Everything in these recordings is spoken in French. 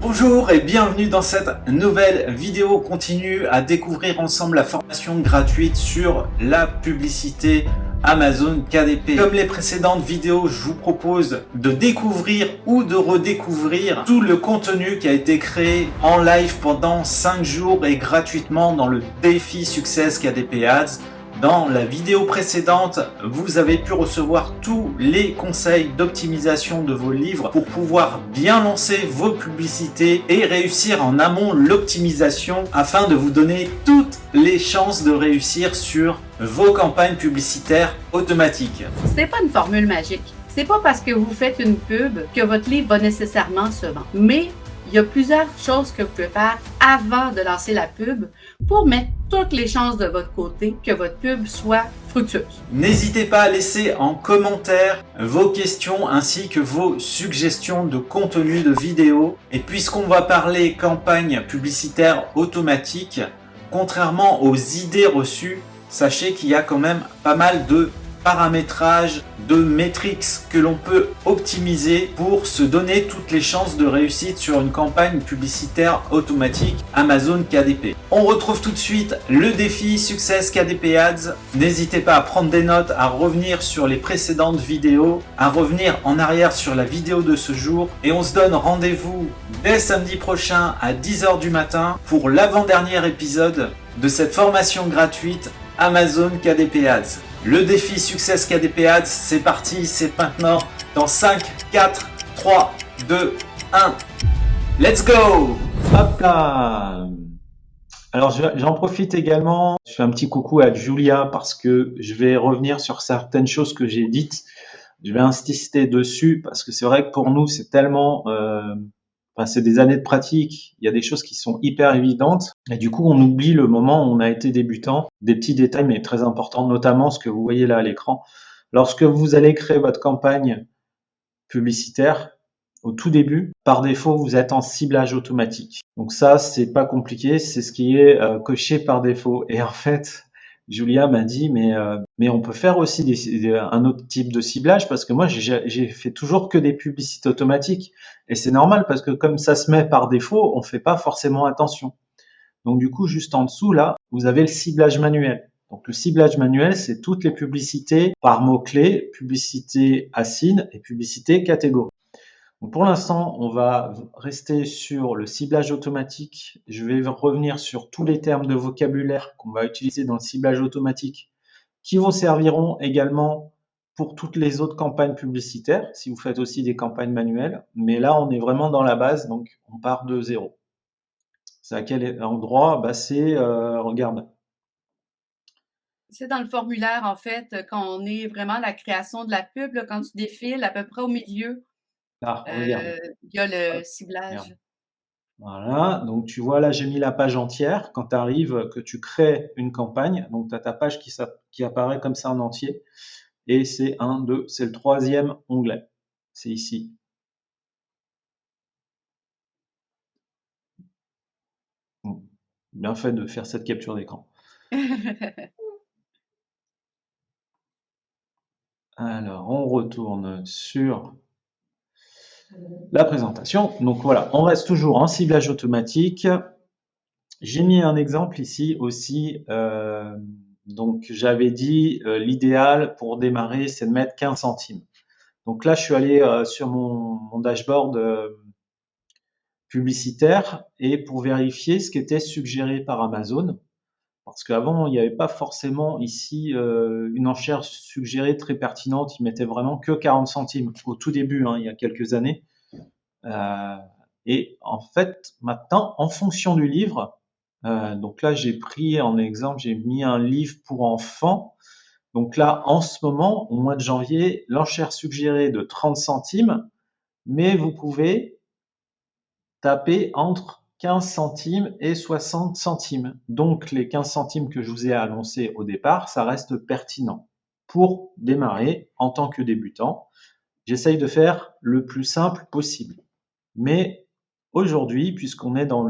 Bonjour et bienvenue dans cette nouvelle vidéo. On continue à découvrir ensemble la formation gratuite sur la publicité Amazon KDP. Comme les précédentes vidéos, je vous propose de découvrir ou de redécouvrir tout le contenu qui a été créé en live pendant 5 jours et gratuitement dans le défi Success KDP Ads. Dans la vidéo précédente, vous avez pu recevoir tous les conseils d'optimisation de vos livres pour pouvoir bien lancer vos publicités et réussir en amont l'optimisation afin de vous donner toutes les chances de réussir sur vos campagnes publicitaires automatiques. C'est pas une formule magique. C'est pas parce que vous faites une pub que votre livre va nécessairement se vendre. Mais il y a plusieurs choses que vous pouvez faire avant de lancer la pub pour mettre toutes les chances de votre côté que votre pub soit fructueuse. N'hésitez pas à laisser en commentaire vos questions ainsi que vos suggestions de contenu de vidéo. Et puisqu'on va parler campagne publicitaire automatique, contrairement aux idées reçues, sachez qu'il y a quand même pas mal de paramétrage, de métriques que l'on peut optimiser pour se donner toutes les chances de réussite sur une campagne publicitaire automatique Amazon KDP. On retrouve tout de suite le défi Success KDP Ads. N'hésitez pas à prendre des notes, à revenir sur les précédentes vidéos, à revenir en arrière sur la vidéo de ce jour et on se donne rendez-vous dès samedi prochain à 10 h du matin pour l'avant-dernier épisode de cette formation gratuite Amazon KDP Ads. Le défi Success KDP Ads, c'est parti, c'est maintenant dans 5, 4, 3, 2, 1. Let's go! Hop là! Alors j'en profite également, je fais un petit coucou à Julia parce que je vais revenir sur certaines choses que j'ai dites. Je vais insister dessus parce que c'est vrai que pour nous c'est tellement... c'est des années de pratique, il y a des choses qui sont hyper évidentes et du coup on oublie le moment où on a été débutant, des petits détails mais très importants, notamment ce que vous voyez là à l'écran. Lorsque vous allez créer votre campagne publicitaire, au tout début, par défaut vous êtes en ciblage automatique. Donc ça c'est pas compliqué, c'est ce qui est coché par défaut. Et en fait, Julia m'a dit mais on peut faire aussi un autre type de ciblage parce que moi j'ai fait toujours que des publicités automatiques et c'est normal parce que comme ça se met par défaut, on fait pas forcément attention. Donc du coup juste en dessous là, vous avez le ciblage manuel. Donc le ciblage manuel, c'est toutes les publicités par mots-clés, publicité assigne et publicité catégorie. Donc pour l'instant, on va rester sur le ciblage automatique. Je vais revenir sur tous les termes de vocabulaire qu'on va utiliser dans le ciblage automatique qui vous serviront également pour toutes les autres campagnes publicitaires, si vous faites aussi des campagnes manuelles. Mais là, on est vraiment dans la base, donc on part de zéro. C'est à quel endroit? Regarde. C'est dans le formulaire, en fait, quand on est vraiment à la création de la pub, là, quand tu défiles à peu près au milieu, Ah, regarde. il y a le Hop, ciblage. regarde. Voilà, donc tu vois là j'ai mis la page entière. Quand tu arrives, que tu crées une campagne, donc tu as ta page qui apparaît comme ça en entier. Et c'est c'est le troisième onglet. C'est ici. Bien fait de faire cette capture d'écran. Alors, on retourne sur la présentation. Donc voilà, on reste toujours en ciblage automatique. J'ai mis un exemple ici aussi. Donc j'avais dit l'idéal pour démarrer, c'est de mettre 15 centimes. Donc là, je suis allé sur mon dashboard publicitaire et pour vérifier ce qui était suggéré par Amazon. Parce qu'avant, il n'y avait pas forcément ici une enchère suggérée très pertinente. Ils mettaient vraiment que 40 centimes au tout début, il y a quelques années. Et en fait, maintenant, en fonction du livre, donc là, j'ai pris en exemple, j'ai mis un livre pour enfants. Donc là, en ce moment, au mois de janvier, l'enchère suggérée de 30 centimes, mais vous pouvez taper entre 15 centimes et 60 centimes. Donc les 15 centimes que je vous ai annoncés au départ, ça reste pertinent. Pour démarrer en tant que débutant, j'essaye de faire le plus simple possible. Mais aujourd'hui, puisqu'on est dans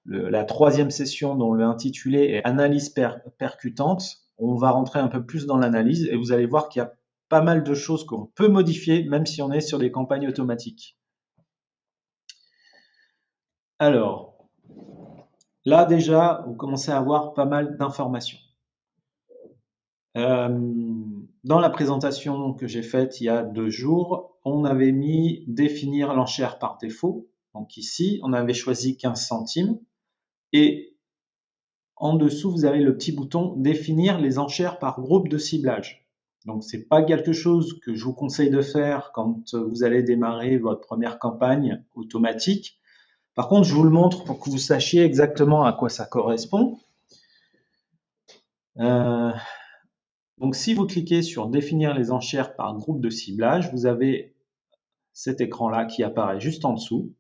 la troisième session dont l'intitulé est Analyse percutante, on va rentrer un peu plus dans l'analyse et vous allez voir qu'il y a pas mal de choses qu'on peut modifier même si on est sur des campagnes automatiques. Alors, là déjà, vous commencez à avoir pas mal d'informations. Dans la présentation que j'ai faite il y a 2 jours, on avait mis définir l'enchère par défaut. Donc ici, on avait choisi 15 centimes et en dessous, vous avez le petit bouton définir les enchères par groupe de ciblage. Donc c'est pas quelque chose que je vous conseille de faire quand vous allez démarrer votre première campagne automatique. Par contre, je vous le montre pour que vous sachiez exactement à quoi ça correspond. Donc, si vous cliquez sur définir les enchères par groupe de ciblage, vous avez cet écran-là qui apparaît juste en dessous.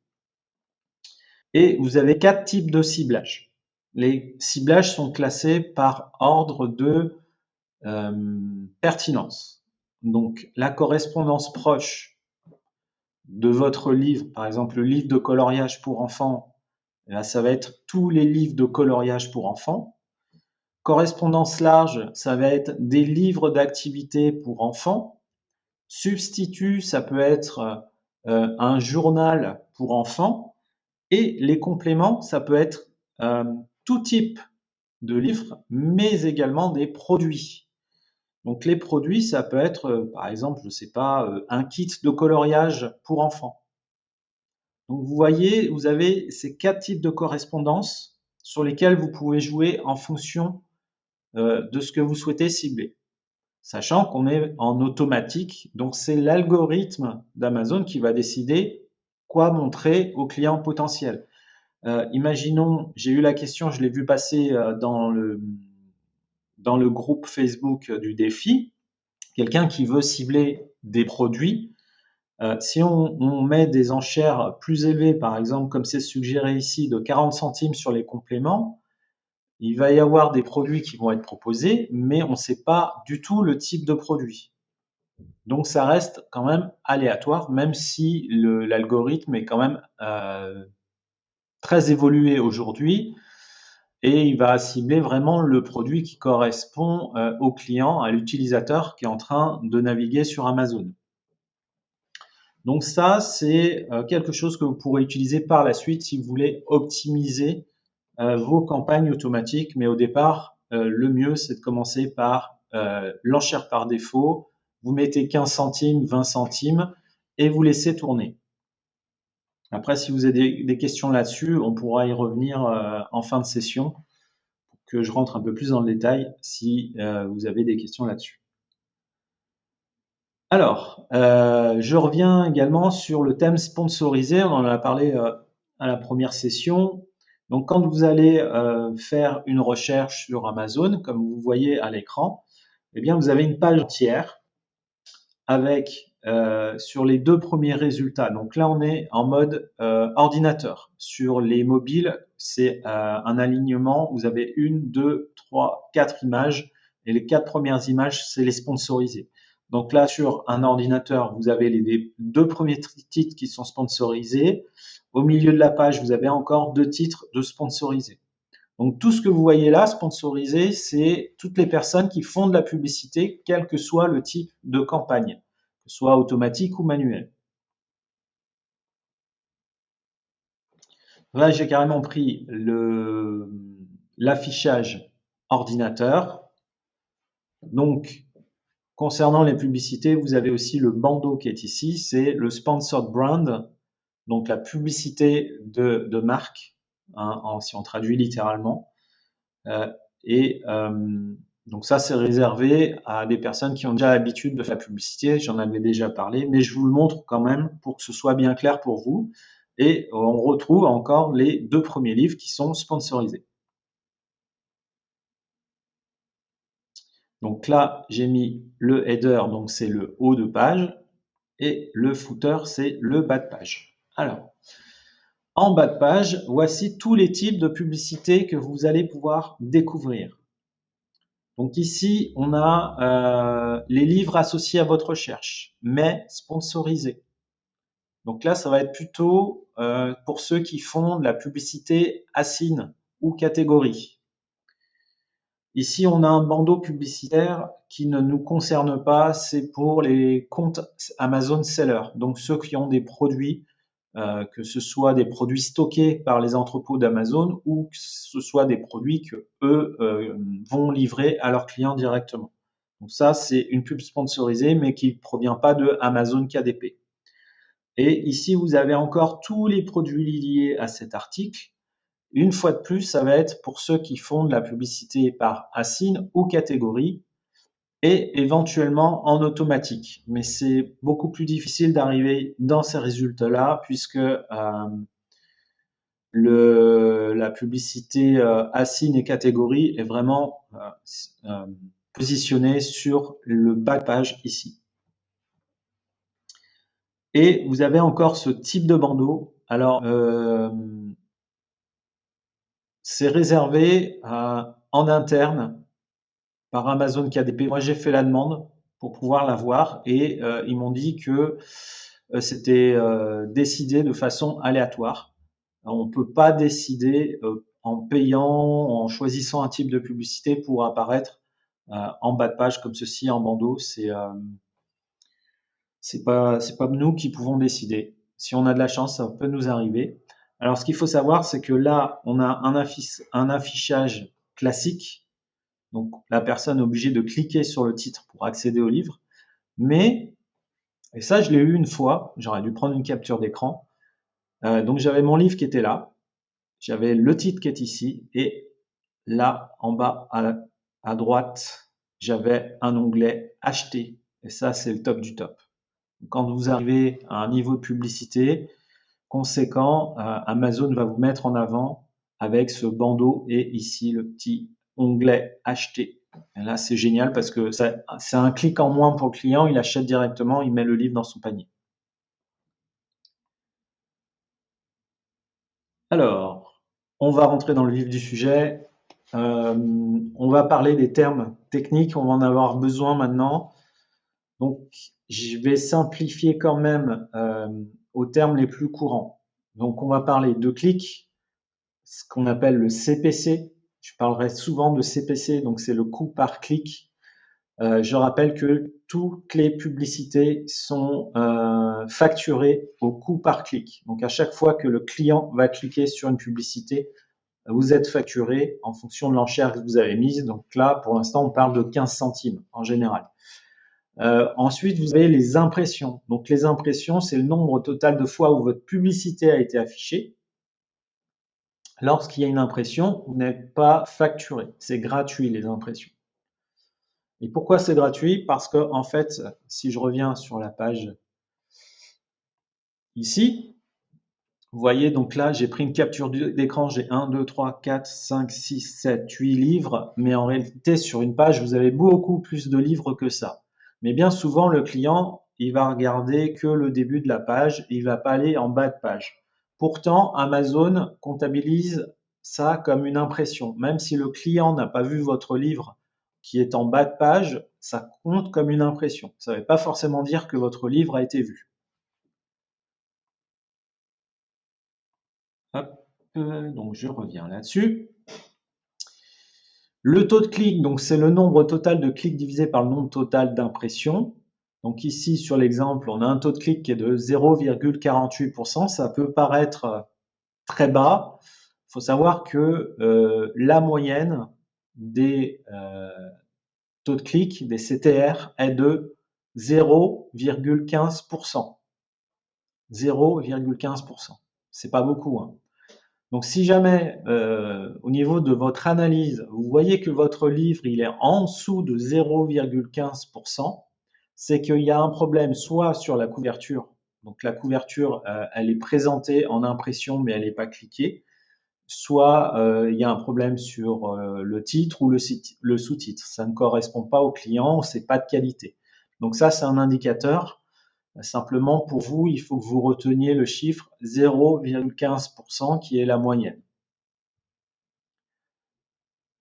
Et vous avez 4 types de ciblage. Les ciblages sont classés par ordre de pertinence. Donc, la correspondance proche de votre livre, par exemple le livre de coloriage pour enfants, là, ça va être tous les livres de coloriage pour enfants. Correspondance large, ça va être des livres d'activités pour enfants. Substitut, ça peut être un journal pour enfants. Et les compléments, ça peut être tout type de livres, mais également des produits. Donc les produits, ça peut être, par exemple, je ne sais pas, un kit de coloriage pour enfants. Donc vous voyez, vous avez ces 4 types de correspondances sur lesquelles vous pouvez jouer en fonction de ce que vous souhaitez cibler. Sachant qu'on est en automatique, donc c'est l'algorithme d'Amazon qui va décider quoi montrer aux clients potentiels. Imaginons, j'ai eu la question, je l'ai vu passer dans le groupe Facebook du défi, quelqu'un qui veut cibler des produits. Si on met des enchères plus élevées, par exemple, comme c'est suggéré ici, de 40 centimes sur les compléments, il va y avoir des produits qui vont être proposés, mais on ne sait pas du tout le type de produit. Donc ça reste quand même aléatoire, même si l'algorithme est quand même très évolué aujourd'hui et il va cibler vraiment le produit qui correspond au client, à l'utilisateur qui est en train de naviguer sur Amazon. Donc ça, c'est quelque chose que vous pourrez utiliser par la suite si vous voulez optimiser vos campagnes automatiques, mais au départ, le mieux, c'est de commencer par l'enchère par défaut. Vous mettez 15 centimes, 20 centimes et vous laissez tourner. Après, si vous avez des questions là-dessus, on pourra y revenir en fin de session pour que je rentre un peu plus dans le détail si vous avez des questions là-dessus. Alors, je reviens également sur le thème sponsorisé. On en a parlé à la première session. Donc, quand vous allez faire une recherche sur Amazon, comme vous voyez à l'écran, eh bien, vous avez une page entière avec sur les 2 premiers résultats. Donc là, on est en mode ordinateur. Sur les mobiles, c'est un alignement. Vous avez 1, 2, 3, 4 images. Et les 4 premières images, c'est les sponsorisés. Donc là, sur un ordinateur, vous avez les 2 premiers titres qui sont sponsorisés. Au milieu de la page, vous avez encore 2 titres de sponsorisés. Donc tout ce que vous voyez là, sponsorisé, c'est toutes les personnes qui font de la publicité, quel que soit le type de campagne, que ce soit automatique ou manuel. Là, j'ai carrément pris l'affichage ordinateur. Donc, concernant les publicités, vous avez aussi le bandeau qui est ici, c'est le Sponsored Brand, donc la publicité de marque, hein, si on traduit littéralement. Donc ça, c'est réservé à des personnes qui ont déjà l'habitude de faire la publicité, j'en avais déjà parlé, mais je vous le montre quand même pour que ce soit bien clair pour vous. Et on retrouve encore les 2 premiers livres qui sont sponsorisés. Donc là, j'ai mis le header, donc c'est le haut de page, et le footer, c'est le bas de page. Alors, en bas de page, voici tous les types de publicités que vous allez pouvoir découvrir. Donc ici, on a les livres associés à votre recherche, mais sponsorisés. Donc là, ça va être plutôt pour ceux qui font de la publicité assigne ou catégorie. Ici, on a un bandeau publicitaire qui ne nous concerne pas, c'est pour les comptes Amazon Seller, donc ceux qui ont des produits que ce soit des produits stockés par les entrepôts d'Amazon ou que ce soit des produits que eux vont livrer à leurs clients directement. Donc ça, c'est une pub sponsorisée, mais qui ne provient pas de Amazon KDP. Et ici, vous avez encore tous les produits liés à cet article. Une fois de plus, ça va être pour ceux qui font de la publicité par ASIN ou catégorie et éventuellement en automatique. Mais c'est beaucoup plus difficile d'arriver dans ces résultats-là puisque la publicité ASIN et catégorie est vraiment positionnée sur le bas de page ici. Et vous avez encore ce type de bandeau. Alors, c'est réservé en interne par Amazon KDP. Moi, j'ai fait la demande pour pouvoir l'avoir et ils m'ont dit que c'était décidé de façon aléatoire. Alors, on ne peut pas décider en payant, en choisissant un type de publicité pour apparaître en bas de page comme ceci en bandeau. C'est pas nous qui pouvons décider. Si on a de la chance, ça peut nous arriver. Alors, ce qu'il faut savoir, c'est que là, on a un affichage classique. Donc, la personne est obligée de cliquer sur le titre pour accéder au livre. Mais, et ça, je l'ai eu une fois, j'aurais dû prendre une capture d'écran. Donc, j'avais mon livre qui était là. J'avais le titre qui est ici. Et là, en bas, à droite, j'avais un onglet Acheter. Et ça, c'est le top du top. Quand vous arrivez à un niveau de publicité conséquent, Amazon va vous mettre en avant avec ce bandeau et ici le petit onglet Acheter. Et là, c'est génial parce que c'est un clic en moins pour le client, il achète directement, il met le livre dans son panier. Alors, on va rentrer dans le vif du sujet. On va parler des termes techniques, on va en avoir besoin maintenant. Donc, je vais simplifier quand même aux termes les plus courants. Donc, on va parler de clic, ce qu'on appelle le CPC. Je parlerai souvent de CPC, donc c'est le coût par clic. Je rappelle que toutes les publicités sont facturées au coût par clic. Donc, à chaque fois que le client va cliquer sur une publicité, vous êtes facturé en fonction de l'enchère que vous avez mise. Donc là, pour l'instant, on parle de 15 centimes en général. Ensuite, vous avez les impressions. Donc, les impressions, c'est le nombre total de fois où votre publicité a été affichée. Lorsqu'il y a une impression, vous n'êtes pas facturé. C'est gratuit, les impressions. Et pourquoi c'est gratuit? Parce que, en fait, si je reviens sur la page ici, vous voyez, donc là, j'ai pris une capture d'écran. J'ai 1, 2, 3, 4, 5, 6, 7, 8 livres. Mais en réalité, sur une page, vous avez beaucoup plus de livres que ça. Mais bien souvent, le client, il va regarder que le début de la page et il va pas aller en bas de page. Pourtant, Amazon comptabilise ça comme une impression. Même si le client n'a pas vu votre livre qui est en bas de page, ça compte comme une impression. Ça ne veut pas forcément dire que votre livre a été vu. Hop, donc je reviens là-dessus. Le taux de clic, donc c'est le nombre total de clics divisé par le nombre total d'impressions. Donc ici, sur l'exemple, on a un taux de clic qui est de 0,48%. Ça peut paraître très bas. Il faut savoir que la moyenne des taux de clic, des CTR, est de 0,15%. 0,15%. C'est pas beaucoup, hein. Donc, si jamais, au niveau de votre analyse, vous voyez que votre livre, il est en dessous de 0,15%, c'est qu'il y a un problème soit sur la couverture. Donc, la couverture, elle est présentée en impression, mais elle n'est pas cliquée. Soit il y a un problème sur le titre ou le sous-titre. Ça ne correspond pas au client, c'est pas de qualité. Donc, ça, c'est un indicateur. Simplement, pour vous, il faut que vous reteniez le chiffre 0,15% qui est la moyenne.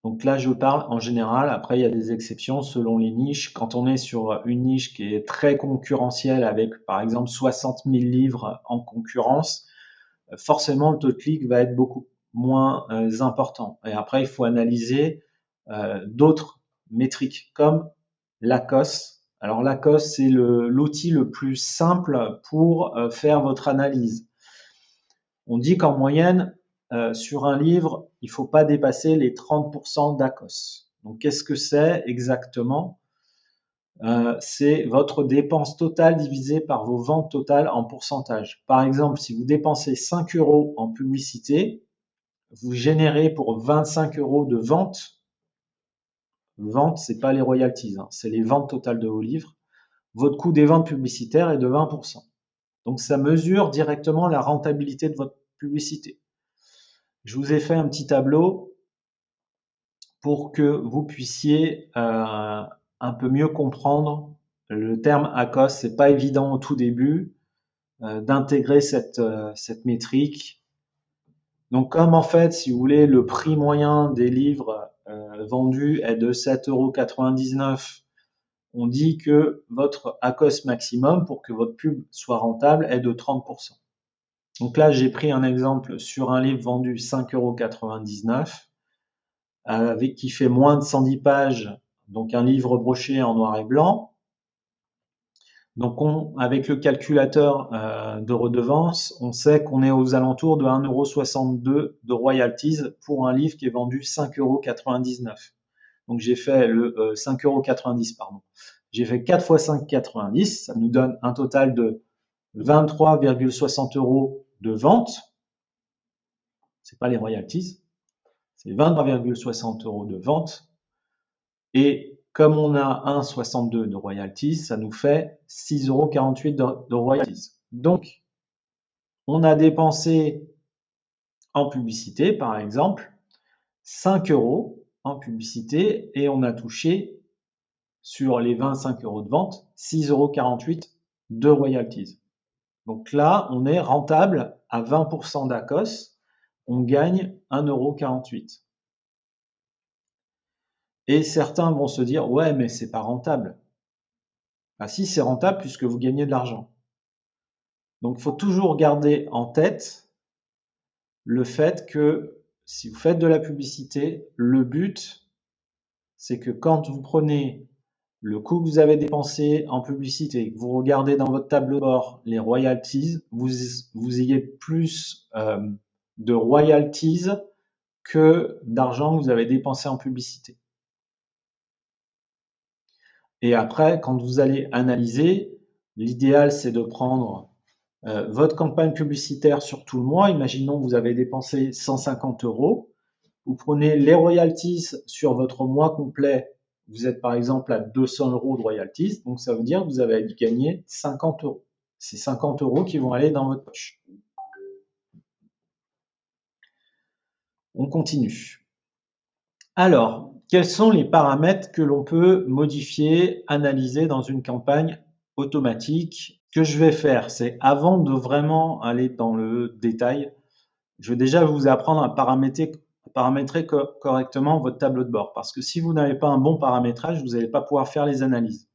Donc là, je parle en général. Après, il y a des exceptions selon les niches. Quand on est sur une niche qui est très concurrentielle avec, par exemple, 60 000 livres en concurrence, forcément, le taux de clic va être beaucoup moins important. Et après, il faut analyser d'autres métriques comme l'ACOS. Alors l'ACOS, c'est l'outil le plus simple pour faire votre analyse. On dit qu'en moyenne, sur un livre, il ne faut pas dépasser les 30% d'ACOS. Donc, qu'est-ce que c'est exactement? C'est votre dépense totale divisée par vos ventes totales en pourcentage. Par exemple, si vous dépensez 5 € en publicité, vous générez pour 25 € de vente. Vente, c'est pas les royalties, hein, c'est les ventes totales de vos livres. Votre coût des ventes publicitaires est de 20%. Donc, ça mesure directement la rentabilité de votre publicité. Je vous ai fait un petit tableau pour que vous puissiez un peu mieux comprendre le terme ACOS. C'est pas évident au tout début d'intégrer cette métrique. Donc, comme en fait, si vous voulez, le prix moyen des livres vendus est de 7,99 €, on dit que votre ACOS maximum pour que votre pub soit rentable est de 30%. Donc là, j'ai pris un exemple sur un livre vendu 5,99 €, qui fait moins de 110 pages, donc un livre broché en noir et blanc. Donc avec le calculateur de redevance, on sait qu'on est aux alentours de 1,62 € de royalties pour un livre qui est vendu 5,99 €. Donc j'ai fait le 5,90 €, pardon. J'ai fait 4 fois 5,90, ça nous donne un total de 23,60 € de vente. C'est pas les royalties, c'est 23,60 € de vente. Et comme on a 1,62 € de royalties, ça nous fait 6,48 € de royalties. Donc, on a dépensé en publicité, par exemple, 5 € en publicité et on a touché sur les 25 € de vente, 6,48 € de royalties. Donc là, on est rentable à 20% d'ACOS, on gagne 1,48 €. Et certains vont se dire, ouais, mais c'est pas rentable. Ah si, c'est rentable puisque vous gagnez de l'argent. Donc, il faut toujours garder en tête le fait que si vous faites de la publicité, le but, c'est que quand vous prenez le coût que vous avez dépensé en publicité, que vous regardez dans votre tableau de bord les royalties, vous ayez plus de royalties que d'argent que vous avez dépensé en publicité. Et après, quand vous allez analyser, l'idéal, c'est de prendre votre campagne publicitaire sur tout le mois. Imaginons que vous avez dépensé 150 €. Vous prenez les royalties sur votre mois complet. Vous êtes par exemple à 200 € de royalties. Donc, ça veut dire que vous avez gagné 50 €. C'est 50 € qui vont aller dans votre poche. On continue. Alors, quels sont les paramètres que l'on peut modifier, analyser dans une campagne automatique? Ce que je vais faire, c'est avant de vraiment aller dans le détail, je vais déjà vous apprendre à paramétrer correctement votre tableau de bord. Parce que si vous n'avez pas un bon paramétrage, vous n'allez pas pouvoir faire les analyses.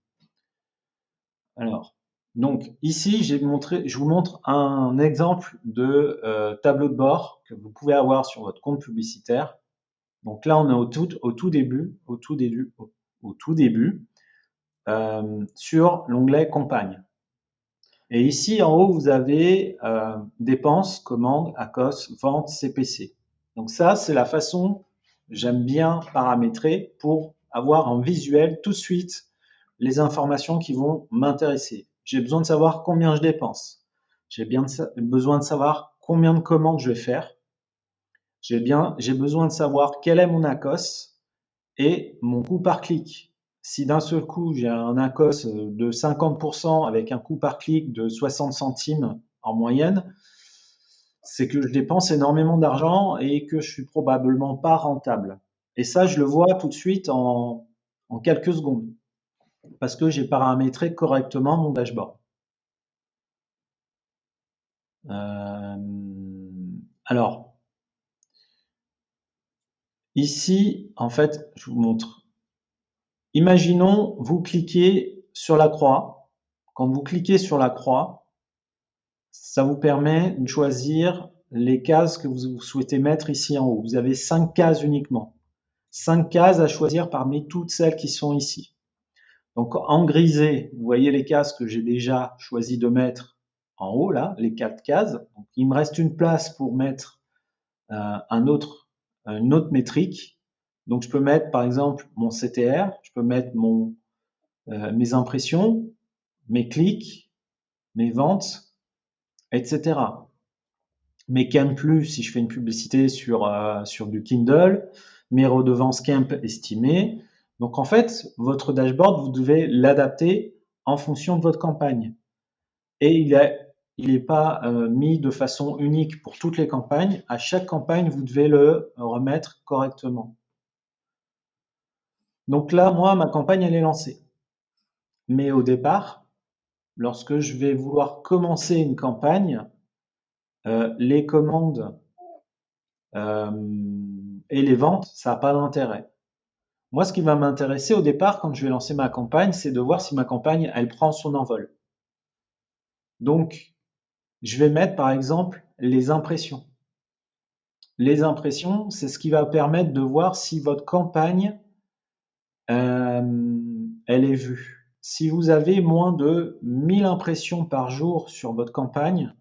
Alors, donc ici, je vous montre un exemple de tableau de bord que vous pouvez avoir sur votre compte publicitaire. Donc là, on est au tout début, sur l'onglet Campagne. Et ici, en haut, vous avez dépenses, commandes, ACOS, ventes, CPC. Donc ça, c'est la façon, j'aime bien paramétrer pour avoir en visuel tout de suite les informations qui vont m'intéresser. J'ai besoin de savoir combien je dépense. J'ai besoin de savoir combien de commandes je vais faire. J'ai besoin de savoir quel est mon ACOS et mon coût par clic. Si d'un seul coup, j'ai un ACOS de 50% avec un coût par clic de 60 centimes en moyenne, c'est que je dépense énormément d'argent et que je suis probablement pas rentable. Et ça, je le vois tout de suite en quelques secondes parce que j'ai paramétré correctement mon dashboard. Alors, ici, en fait, je vous montre. Imaginons, vous cliquez sur la croix. Quand vous cliquez sur la croix, ça vous permet de choisir les cases que vous souhaitez mettre ici en haut. Vous avez 5 cases uniquement. 5 cases à choisir parmi toutes celles qui sont ici. Donc en grisé, vous voyez les cases que j'ai déjà choisi de mettre en haut, là, les 4 cases. Donc, il me reste une place pour mettre une autre métrique. Donc, je peux mettre, par exemple, mon CTR, je peux mettre mes impressions, mes clics, mes ventes, etc. Mes Camp Plus, si je fais une publicité sur du Kindle, mes redevances Camp estimées. Donc, en fait, votre dashboard, vous devez l'adapter en fonction de votre campagne. Et il n'est pas mis de façon unique pour toutes les campagnes. À chaque campagne, vous devez le remettre correctement. Donc là, moi, ma campagne, elle est lancée. Mais au départ, lorsque je vais vouloir commencer une campagne, les commandes et les ventes, ça n'a pas d'intérêt. Moi, ce qui va m'intéresser au départ, quand je vais lancer ma campagne, c'est de voir si ma campagne, elle prend son envol. Donc, je vais mettre, par exemple, les impressions. Les impressions, c'est ce qui va permettre de voir si votre campagne, elle est vue. Si vous avez moins de 1000 impressions par jour sur votre campagne,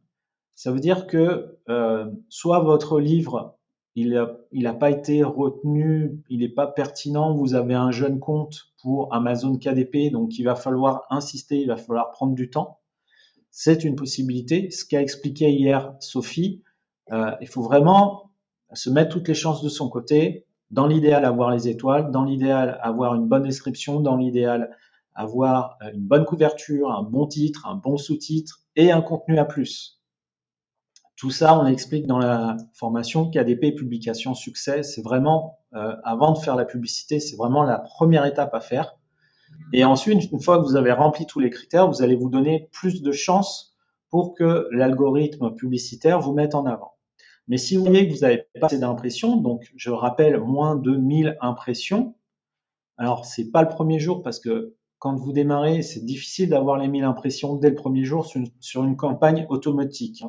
ça veut dire que soit votre livre, il a pas été retenu, il n'est pas pertinent, vous avez un jeune compte pour Amazon KDP, donc il va falloir insister, il va falloir prendre du temps. C'est une possibilité. Ce qu'a expliqué hier Sophie, il faut vraiment se mettre toutes les chances de son côté. Dans l'idéal, avoir les étoiles. Dans l'idéal, avoir une bonne description. Dans l'idéal, avoir une bonne couverture, un bon titre, un bon sous-titre et un contenu à plus. Tout ça, on explique dans la formation KDP Publication Succès. C'est vraiment, avant de faire la publicité, c'est vraiment la première étape à faire. Et ensuite, une fois que vous avez rempli tous les critères, vous allez vous donner plus de chances pour que l'algorithme publicitaire vous mette en avant. Mais si vous voyez que vous n'avez pas assez d'impressions, donc je rappelle moins de 1000 impressions, alors c'est pas le premier jour parce que quand vous démarrez, c'est difficile d'avoir les 1000 impressions dès le premier jour sur une campagne automatique.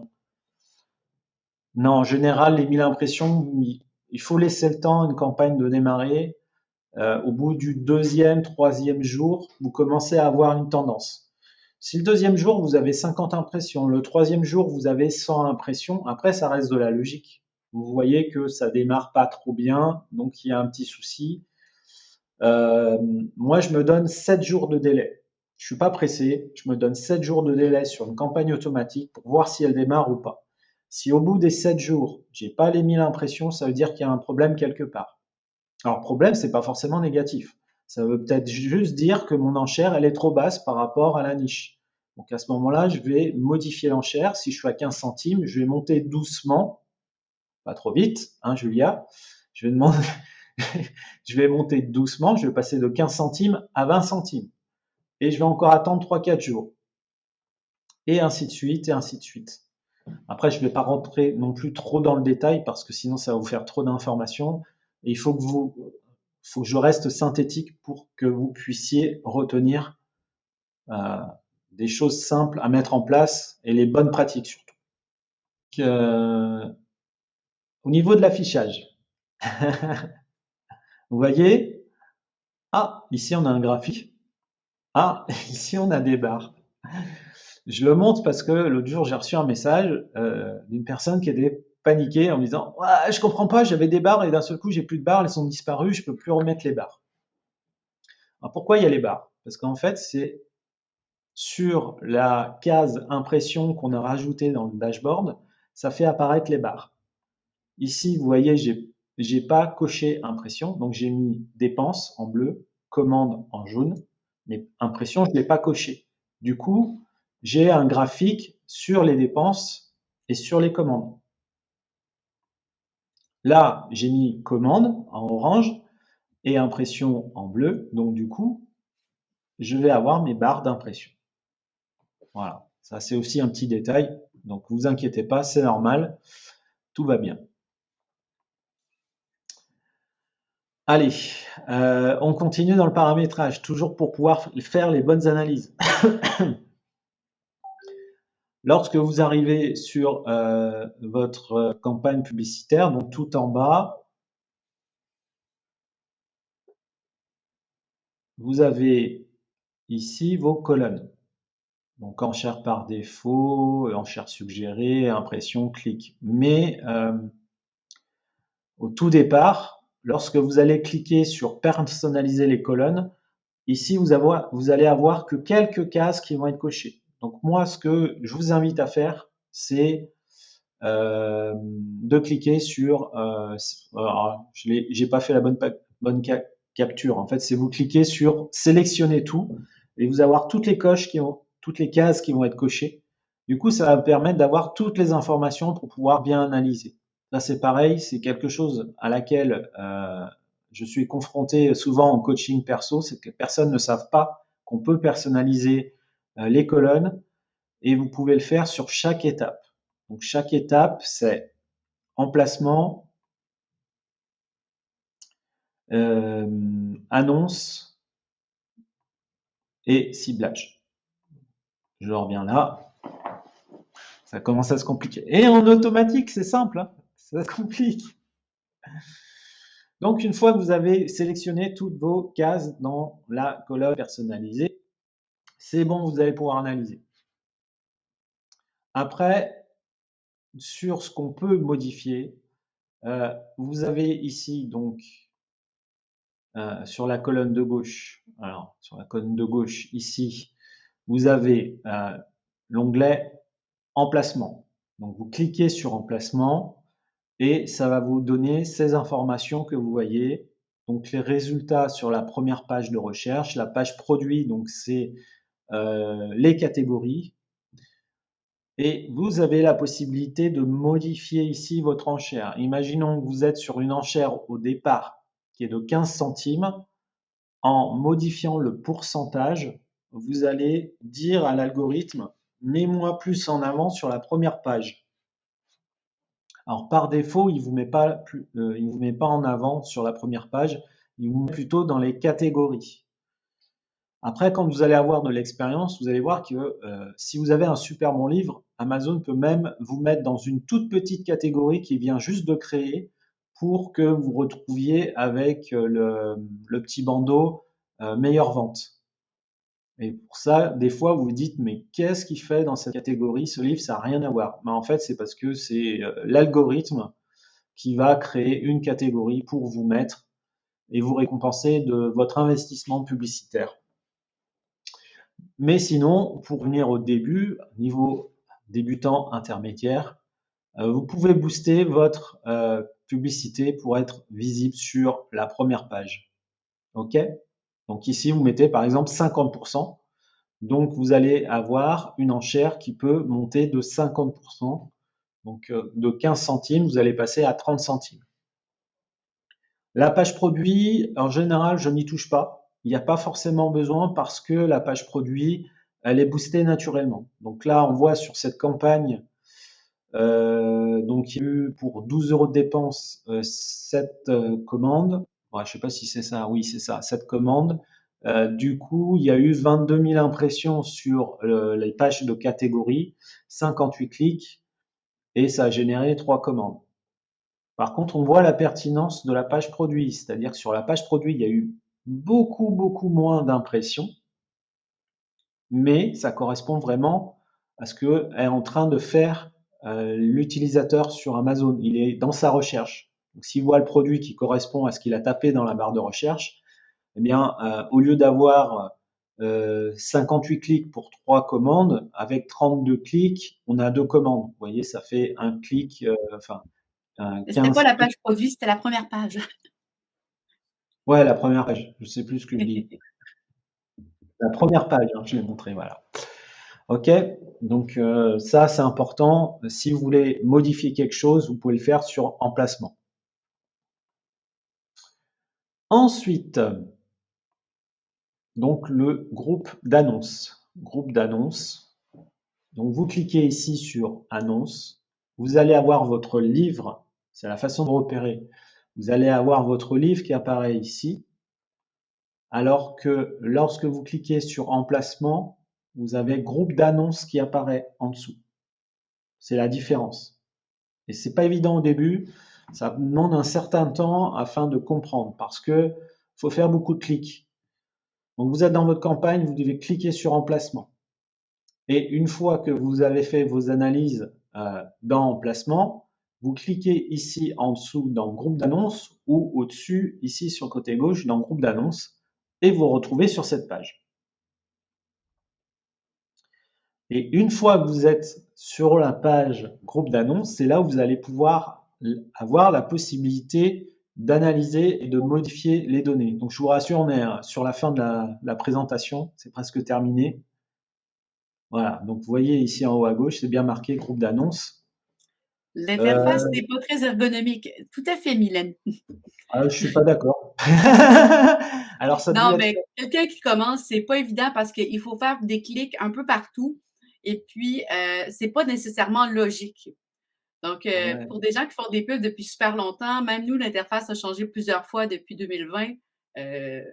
Non, en général, les 1000 impressions, il faut laisser le temps à une campagne de démarrer. Au bout du deuxième, troisième jour, vous commencez à avoir une tendance. Si le deuxième jour, vous avez 50 impressions, le troisième jour, vous avez 100 impressions, après, ça reste de la logique. Vous voyez que ça démarre pas trop bien, donc il y a un petit souci. Moi, je me donne 7 jours de délai. Je suis pas pressé, je me donne 7 jours de délai sur une campagne automatique pour voir si elle démarre ou pas. Si au bout des 7 jours, j'ai pas les 1000 impressions, ça veut dire qu'il y a un problème quelque part. Alors, problème, c'est pas forcément négatif. Ça veut peut-être juste dire que mon enchère, elle est trop basse par rapport à la niche. Donc, à ce moment-là, je vais modifier l'enchère. Si je suis à 15 centimes, je vais monter doucement, pas trop vite, hein, Julia. Je vais monter doucement, je vais passer de 15 centimes à 20 centimes. Et je vais encore attendre 3-4 jours. Et ainsi de suite, et ainsi de suite. Après, je ne vais pas rentrer non plus trop dans le détail parce que sinon, ça va vous faire trop d'informations. Et il faut que je reste synthétique pour que vous puissiez retenir des choses simples à mettre en place et les bonnes pratiques surtout. Au niveau de l'affichage, vous voyez, ici on a un graphique. Ici on a des barres. Je le montre parce que l'autre jour j'ai reçu un message d'une personne qui était paniquée en me disant « Je comprends pas, j'avais des barres et d'un seul coup j'ai plus de barres, elles sont disparues, je peux plus remettre les barres. » Alors pourquoi il y a les barres? Parce qu'en fait c'est sur la case impression qu'on a rajoutée dans le dashboard, ça fait apparaître les barres. Ici vous voyez j'ai pas coché impression, donc j'ai mis dépenses en bleu, commande en jaune, mais impression je l'ai pas coché. Du coup j'ai un graphique sur les dépenses et sur les commandes. Là, j'ai mis commande en orange et impression en bleu. Donc, du coup, je vais avoir mes barres d'impression. Voilà. Ça, c'est aussi un petit détail. Donc, vous inquiétez pas, c'est normal. Tout va bien. Allez, on continue dans le paramétrage, toujours pour pouvoir faire les bonnes analyses. Lorsque vous arrivez sur votre campagne publicitaire, donc tout en bas, vous avez ici vos colonnes. Donc enchère par défaut, enchère suggérée, impression, clic. Mais au tout départ, lorsque vous allez cliquer sur personnaliser les colonnes, ici vous allez avoir que quelques cases qui vont être cochées. Donc moi, ce que je vous invite à faire, c'est de cliquer sur. Alors, j'ai pas fait la bonne capture. En fait, c'est vous cliquez sur sélectionner tout et vous avoir toutes les cases qui vont être cochées. Du coup, ça va permettre d'avoir toutes les informations pour pouvoir bien analyser. Là, c'est pareil, c'est quelque chose à laquelle je suis confronté souvent en coaching perso, c'est que les personnes ne savent pas qu'on peut personnaliser les colonnes et vous pouvez le faire sur chaque étape. Donc chaque étape, c'est emplacement, annonce et ciblage. Je reviens là. Ça commence à se compliquer. Et en automatique, c'est simple, hein, ça se complique. Donc une fois que vous avez sélectionné toutes vos cases dans la colonne personnalisée, c'est bon, vous allez pouvoir analyser. Après, sur ce qu'on peut modifier, vous avez ici donc sur la colonne de gauche, alors sur la colonne de gauche ici, vous avez l'onglet emplacement. Donc vous cliquez sur emplacement et ça va vous donner ces informations que vous voyez. Donc les résultats sur la première page de recherche, la page produit, donc c'est les catégories. Et vous avez la possibilité de modifier ici votre enchère. Imaginons que vous êtes sur une enchère au départ qui est de 15 centimes. En modifiant le pourcentage, vous allez dire à l'algorithme « mets-moi plus en avant sur la première page ». Alors par défaut, il ne vous met pas en avant sur la première page, il vous met plutôt dans les catégories. Après, quand vous allez avoir de l'expérience, vous allez voir que si vous avez un super bon livre, Amazon peut même vous mettre dans une toute petite catégorie qui vient juste de créer pour que vous retrouviez avec le petit bandeau meilleure vente. Et pour ça, des fois, vous vous dites, mais qu'est-ce qu'il fait dans cette catégorie? Ce livre, ça n'a rien à voir. Mais en fait, c'est parce que c'est l'algorithme qui va créer une catégorie pour vous mettre et vous récompenser de votre investissement publicitaire. Mais sinon, pour venir au début, niveau débutant intermédiaire, vous pouvez booster votre publicité pour être visible sur la première page. OK? Donc ici, vous mettez par exemple 50%. Donc vous allez avoir une enchère qui peut monter de 50%. Donc de 15 centimes, vous allez passer à 30 centimes. La page produit, en général, je n'y touche pas. Il n'y a pas forcément besoin parce que la page produit, elle est boostée naturellement. Donc là, on voit sur cette campagne, donc il y a eu pour 12 € de dépenses 7 commandes. Ouais, je ne sais pas si c'est ça, oui c'est ça, 7 commandes. Du coup, il y a eu 22 000 impressions sur les pages de catégorie, 58 clics et ça a généré 3 commandes. Par contre, on voit la pertinence de la page produit, c'est-à-dire que sur la page produit, il y a eu beaucoup moins d'impressions, mais ça correspond vraiment à ce que est en train de faire l'utilisateur sur Amazon. Il est dans sa recherche. Donc, s'il voit le produit qui correspond à ce qu'il a tapé dans la barre de recherche, eh bien, au lieu d'avoir 58 clics pour 3 commandes, avec 32 clics, on a 2 commandes. Vous voyez, ça fait un clic, C'était 15 pas la clics. page produit, c'était la première page. Ouais, la première page. Je sais plus ce que je dis. La première page, hein, je l'ai montré, voilà. Ok, donc ça c'est important. Si vous voulez modifier quelque chose, vous pouvez le faire sur emplacement. Ensuite, donc le groupe d'annonces. Groupe d'annonces. Donc vous cliquez ici sur annonces. Vous allez avoir votre livre. C'est la façon de repérer. Vous allez avoir votre livre qui apparaît ici. Alors que lorsque vous cliquez sur emplacement, vous avez groupe d'annonces qui apparaît en dessous. C'est la différence. Et c'est pas évident au début, ça demande un certain temps afin de comprendre parce que faut faire beaucoup de clics. Donc vous êtes dans votre campagne, vous devez cliquer sur emplacement. Et une fois que vous avez fait vos analyses dans placement, vous cliquez ici en dessous dans groupe d'annonces ou au-dessus, ici sur le côté gauche, dans groupe d'annonces, et vous retrouvez sur cette page. Et une fois que vous êtes sur la page groupe d'annonces, c'est là où vous allez pouvoir avoir la possibilité d'analyser et de modifier les données. Donc je vous rassure, on est sur la fin de la présentation, c'est presque terminé. Voilà, donc vous voyez ici en haut à gauche, c'est bien marqué groupe d'annonces. L'interface n'est pas très ergonomique. Tout à fait, Mylène. Je suis pas d'accord. Alors ça Non, devait être mais quelqu'un qui commence, c'est pas évident parce qu'il faut faire des clics un peu partout et puis c'est pas nécessairement logique. Donc, ouais. pour des gens qui font des pubs depuis super longtemps, même nous, l'interface a changé plusieurs fois depuis 2020. Il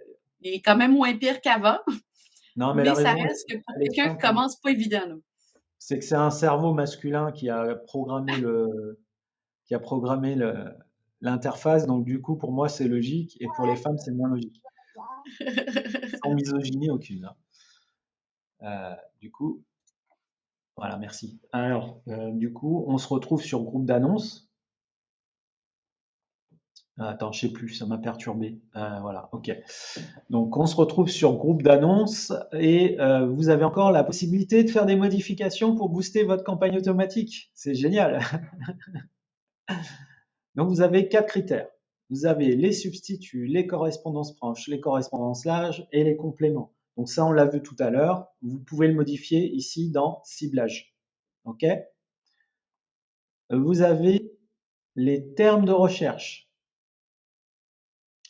est quand même moins pire qu'avant, Non, mais la mais ça raison, reste que pour elle est quelqu'un qui simple. commence, c'est pas évident, là. C'est que c'est un cerveau masculin qui a programmé l'interface. Donc du coup, pour moi, c'est logique, et pour les femmes, c'est moins logique. Sans misogynie aucune, hein. Du coup, voilà, merci. Alors, du coup, on se retrouve sur groupe d'annonces. Attends, je sais plus, ça m'a perturbé. Voilà, ok. Donc, on se retrouve sur groupe d'annonces et vous avez encore la possibilité de faire des modifications pour booster votre campagne automatique. C'est génial. Donc, vous avez 4 critères. Vous avez les substituts, les correspondances proches, les correspondances larges et les compléments. Donc, ça, on l'a vu tout à l'heure. Vous pouvez le modifier ici dans ciblage. OK? Vous avez les termes de recherche.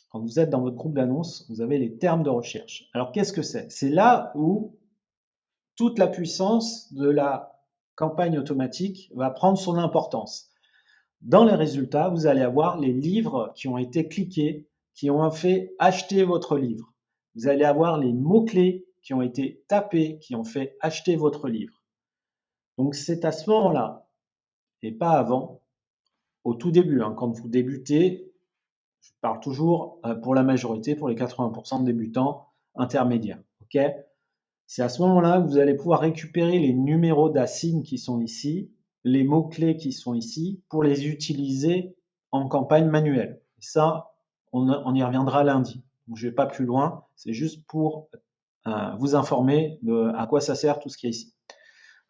Quand vous êtes dans votre groupe d'annonces, vous avez les termes de recherche. Alors, qu'est-ce que c'est? C'est là où toute la puissance de la campagne automatique va prendre son importance. Dans les résultats, vous allez avoir les livres qui ont été cliqués, qui ont fait acheter votre livre. Vous allez avoir les mots-clés qui ont été tapés, qui ont fait acheter votre livre. Donc, c'est à ce moment-là, et pas avant, au tout début, hein, quand vous débutez, je parle toujours pour la majorité, pour les 80% de débutants intermédiaires. Ok? C'est à ce moment-là que vous allez pouvoir récupérer les numéros d'ASIN qui sont ici, les mots-clés qui sont ici, pour les utiliser en campagne manuelle. Ça, on y reviendra lundi. Donc, je ne vais pas plus loin, c'est juste pour vous informer de à quoi ça sert tout ce qui est ici.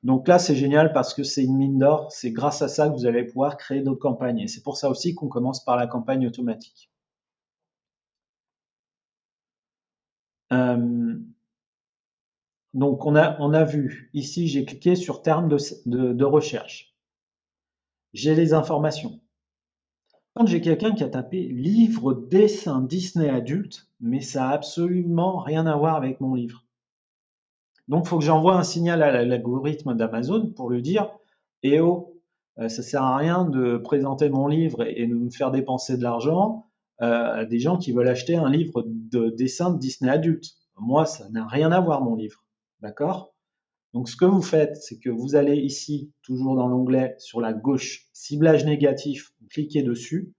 Donc là, c'est génial parce que c'est une mine d'or. C'est grâce à ça que vous allez pouvoir créer d'autres campagnes. Et c'est pour ça aussi qu'on commence par la campagne automatique. Donc, on a vu, ici, j'ai cliqué sur termes de recherche. J'ai les informations. Quand j'ai quelqu'un qui a tapé livre dessin Disney adulte, mais ça n'a absolument rien à voir avec mon livre. Donc, il faut que j'envoie un signal à l'algorithme d'Amazon pour lui dire « Eh oh, ça sert à rien de présenter mon livre et de me faire dépenser de l'argent à des gens qui veulent acheter un livre de dessin de Disney adulte. Moi, ça n'a rien à voir, mon livre. » D'accord? Donc, ce que vous faites, c'est que vous allez ici, toujours dans l'onglet sur la gauche, ciblage négatif, vous cliquez dessus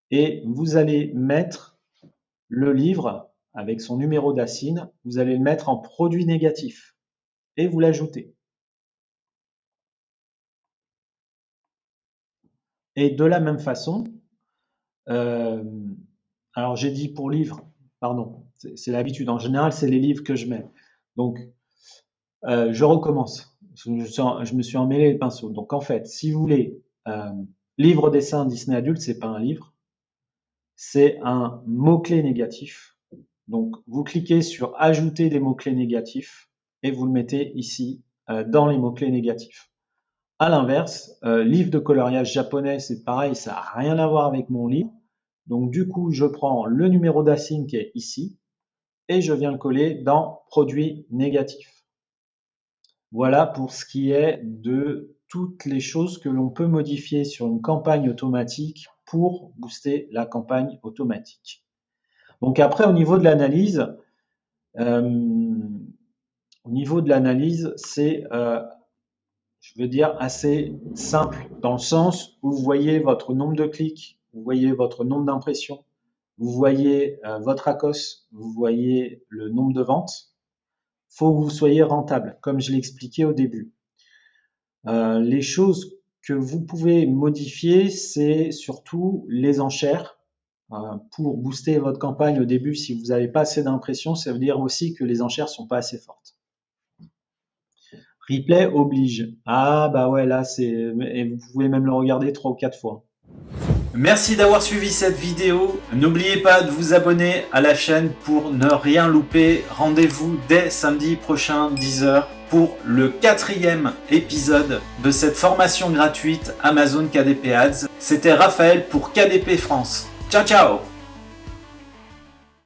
et vous allez mettre le livre avec son numéro d'ASIN, vous allez le mettre en produit négatif et vous l'ajoutez. Et de la même façon, alors j'ai dit pour livre, pardon, c'est l'habitude, en général c'est les livres que je mets. Donc je recommence, je me suis emmêlé les pinceaux. Donc en fait, si vous voulez, livre dessin Disney adulte, c'est pas un livre, c'est un mot-clé négatif. Donc vous cliquez sur ajouter des mots-clés négatifs et vous le mettez ici dans les mots-clés négatifs. À l'inverse, livre de coloriage japonais, c'est pareil, ça n'a rien à voir avec mon livre. Donc du coup, je prends le numéro d'ASIN qui est ici et je viens le coller dans produit négatif. Voilà pour ce qui est de toutes les choses que l'on peut modifier sur une campagne automatique pour booster la campagne automatique. Donc après, au niveau de l'analyse, c'est, je veux dire, assez simple dans le sens où vous voyez votre nombre de clics, vous voyez votre nombre d'impressions, vous voyez votre ACOS, vous voyez le nombre de ventes. faut que vous soyez rentable, comme je l'ai expliqué au début. Les choses que vous pouvez modifier, c'est surtout les enchères. Pour booster votre campagne au début, si vous n'avez pas assez d'impressions, ça veut dire aussi que les enchères sont pas assez fortes. Replay oblige. Ah bah ouais, là et vous pouvez même le regarder 3 ou 4 fois. Merci d'avoir suivi cette vidéo. N'oubliez pas de vous abonner à la chaîne pour ne rien louper. Rendez-vous dès samedi prochain 10h pour le 4e épisode de cette formation gratuite Amazon KDP Ads. C'était Raphaël pour KDP France. Ciao ciao!